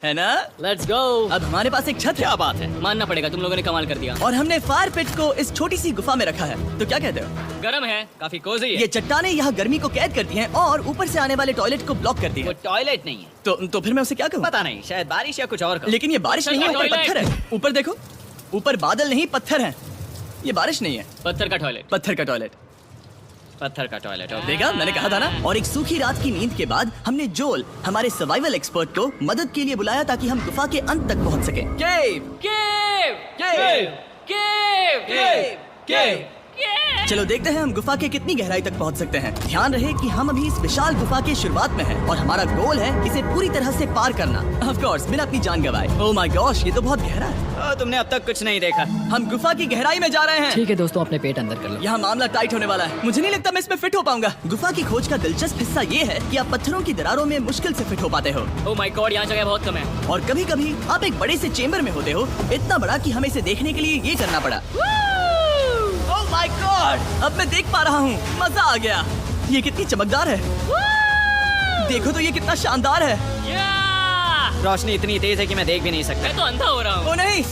है ना? Let's go. अब हमारे पास एक छत है। क्या बात है, मानना पड़ेगा तुम लोगों ने कमाल कर दिया। और हमने फायर पिट को इस छोटी सी गुफा में रखा है। तो क्या कहते हो? गर्म है, काफी कोजी है। ये चट्टानें यहाँ गर्मी को कैद करती हैं और ऊपर से आने वाले टॉयलेट को ब्लॉक करती वो हैं। टॉयलेट नहीं है। तो फिर मैं उसे क्या कहूँ? पता नहीं, शायद बारिश या कुछ और कहो। लेकिन ये बारिश नहीं है, ऊपर टॉयलेट। पत्थर है। ऊपर देखो, ऊपर बादल नहीं पत्थर है। ये बारिश नहीं है, पत्थर का टॉयलेट। पत्थर का टॉयलेट। पत्थर का टॉयलेट। देखा, मैंने कहा था ना। और एक सूखी रात की नींद के बाद हमने जोल, हमारे सर्वाइवल एक्सपर्ट को मदद के लिए बुलाया ताकि हम गुफा के अंत तक पहुंच सके। केव, केव, केव, केव, केव, केव। केव। चलो देखते हैं हम गुफा के कितनी गहराई तक पहुंच सकते हैं। ध्यान रहे कि हम अभी इस विशाल गुफा के शुरुआत में हैं और हमारा गोल है इसे पूरी तरह से पार करना। ऑफ कोर्स, बिना अपनी जान गंवाए। ओह माय गॉश, ये तो बहुत गहरा है। तुमने अब तक कुछ नहीं देखा। हम गुफा की गहराई में जा रहे हैं। ठीक है दोस्तों, अपने पेट अंदर कर लो। यहाँ मामला टाइट होने वाला है। मुझे नहीं लगता मैं इसमें फिट हो पाऊंगा। गुफा की खोज का दिलचस्प हिस्सा ये है कि आप पत्थरों की दरारों में मुश्किल से फिट हो पाते हो। ओह माय गॉड, यहाँ जगह बहुत कम है। और कभी कभी आप एक बड़े से चेम्बर में होते हो, इतना बड़ा कि हमें इसे देखने के लिए ये करना पड़ा। ओह माय गॉड, अब मैं देख पा रहा हूँ। मजा आ गया। ये कितनी चमकदार है। देखो तो ये कितना शानदार है। रोशनी इतनी तेज है कि मैं देख भी नहीं सकता। मैं तो अंधा हो रहा हूँ। ओ नहीं,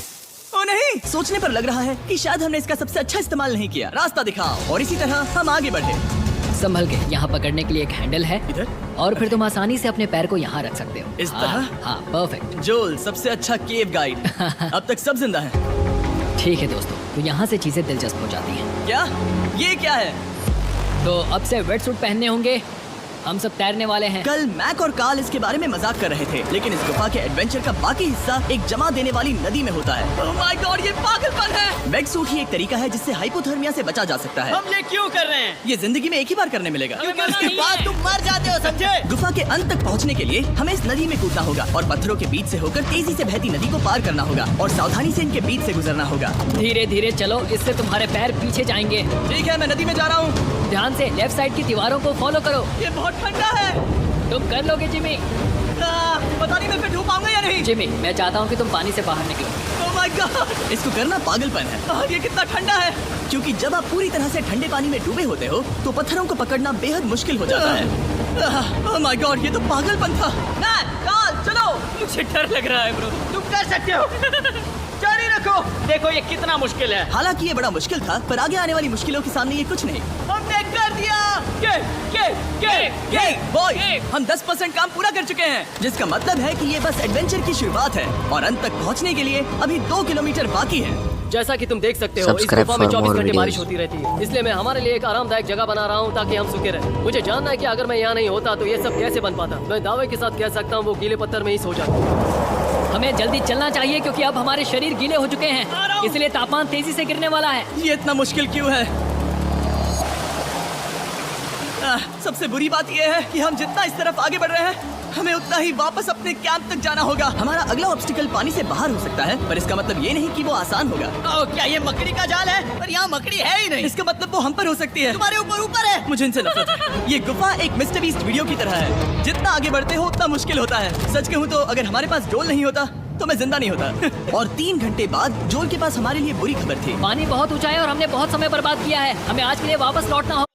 ओ नहीं, सोचने पर लग रहा है कि शायद हमने इसका सबसे अच्छा इस्तेमाल नहीं किया। रास्ता दिखाओ। और इसी तरह हम आगे बढ़े। संभल के, यहाँ पकड़ने के लिए एक हैंडल है इधर? और फिर तुम आसानी से अपने पैर को यहाँ रख सकते हो। इस तरह? हाँ, परफेक्ट। जोल, सबसे अच्छा केव गाइड। अब तक सब जिंदा हैं। ठीक है दोस्तों, तो यहाँ से चीजें दिलचस्प हो जाती हैं। क्या? ये क्या है? तो अब से वेट सूट पहनने होंगे। हम सब तैरने वाले हैं। कल मैक और कार्ल इसके बारे में मजाक कर रहे थे, लेकिन इस गुफा के एडवेंचर का बाकी हिस्सा एक जमा देने वाली नदी में होता है। ओह माय गॉड, ये पागलपन है। वेट सूट ही एक तरीका है जिससे हाइपोथर्मिया से बचा जा सकता है। हम ये क्यों कर रहे हैं? ये जिंदगी में एक ही बार करने मिलेगा। क्योंकि उसके बाद तुम मर जाते हो, समझे? गुफा के अंत तक पहुंचने के लिए हमें इस नदी में कूदना होगा और पत्थरों के बीच से होकर तेजी से बहती नदी को पार करना होगा और सावधानी से इनके बीच से गुजरना होगा। धीरे धीरे चलो, इससे तुम्हारे पैर पीछे जाएंगे। ठीक है, मैं नदी में जा रहा हूँ। ध्यान से लेफ्ट साइड की दीवारों को फॉलो करो। ये बहुत ठंडा है। तुम कर लोगे जिमी। पता नहीं मैं फिट हो पाऊंगा या नहीं। जिमी, मैं चाहता हूँ कि तुम पानी से बाहर निकलो। ओह माय गॉड, इसको करना पागलपन है। ये कितना ठंडा है। क्योंकि जब आप पूरी तरह से ठंडे पानी में डूबे होते हो तो पत्थरों को पकड़ना बेहद मुश्किल हो जाता है। ओह माय गॉड, ये तो पागलपन था। कार्ल, चलो। मुझे डर लग रहा है ब्रो। तुम कर सकते हो। जारी रखो। देखो ये कितना मुश्किल है। हालांकि ये बड़ा मुश्किल था, पर आगे आने वाली मुश्किलों के सामने ये कुछ नहीं। हमने कर दिया। बॉय, हम 10% काम पूरा कर चुके हैं, जिसका मतलब है कि ये बस एडवेंचर की शुरुआत है और अंत तक पहुंचने के लिए अभी 2 किलोमीटर बाकी है। जैसा कि तुम देख सकते हो, इस Subscribe गुफा में for 24 more घंटे videos. बारिश होती रहती है। इसलिए मैं हमारे लिए एक आरामदायक जगह बना रहा हूँ ताकि हम सूखे रहें। मुझे जानना है कि अगर मैं यहाँ नहीं होता तो ये सब कैसे बन पाता। मैं दावे के साथ कह सकता हूँ वो गीले पत्थर में ही सो जाता। हमें जल्दी चलना चाहिए क्योंकि अब हमारे शरीर गीले हो चुके हैं, इसलिए तापमान तेजी से गिरने वाला है। ये इतना मुश्किल क्यों है? सबसे बुरी बात यह है कि हम जितना इस तरफ आगे बढ़ रहे हैं, हमें उतना ही वापस अपने कैंप तक जाना होगा। हमारा अगला ऑब्स्टिकल पानी से बाहर हो सकता है, पर इसका मतलब ये नहीं कि वो आसान होगा। क्या ये मकड़ी का जाल है? पर यहाँ मकड़ी है ही नहीं। इसका मतलब वो हम पर हो सकती है। तुम्हारे ऊपर है। मुझे इनसे नफरत है। ये गुफा एक मिस्टर बीस्ट वीडियो की तरह है। जितना आगे बढ़ते हो उतना मुश्किल होता है। सच कहूँ तो अगर हमारे पास जोल नहीं होता तो मैं जिंदा नहीं होता। और 3 घंटे बाद जोल के पास हमारे लिए बुरी खबर थी। पानी बहुत ऊंचा है और हमने बहुत समय बर्बाद किया है। हमें आज के लिए वापस लौटना होगा।